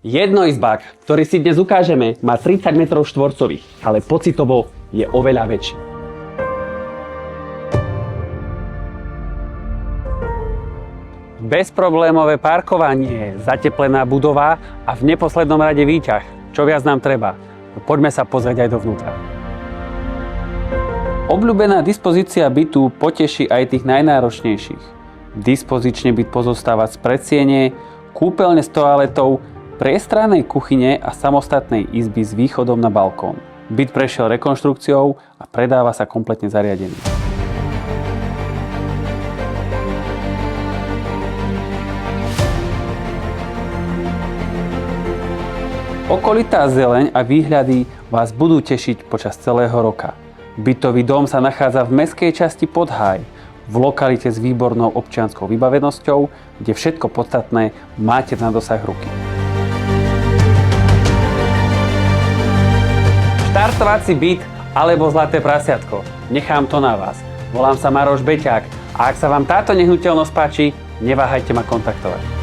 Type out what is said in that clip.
Jednoizbák, ktorý si dnes ukážeme, má 30 m štvorcových, ale pocitovo je oveľa väčší. Bezproblémové parkovanie, zateplená budova a v neposlednom rade výťah. Čo viac nám treba? Poďme sa pozrieť aj dovnútra. Obľúbená dispozícia bytu poteší aj tých najnáročnejších. Dispozične byt pozostáva z predsiene, kúpeľne s toaletou, priestrannej kuchyne a samostatnej izby s východom na balkón. Byt prešiel rekonštrukciou a predáva sa kompletne zariadený. Okolitá zeleň a výhľady vás budú tešiť počas celého roka. Bytový dom sa nachádza v mestskej časti Podháj, v lokalite s výbornou občianskou vybavenosťou, kde všetko podstatné máte na dosah ruky. Štartovací byt alebo zlaté prasiatko. Nechám to na vás. Volám sa Maroš Beťák a ak sa vám táto nehnuteľnosť páči, neváhajte ma kontaktovať.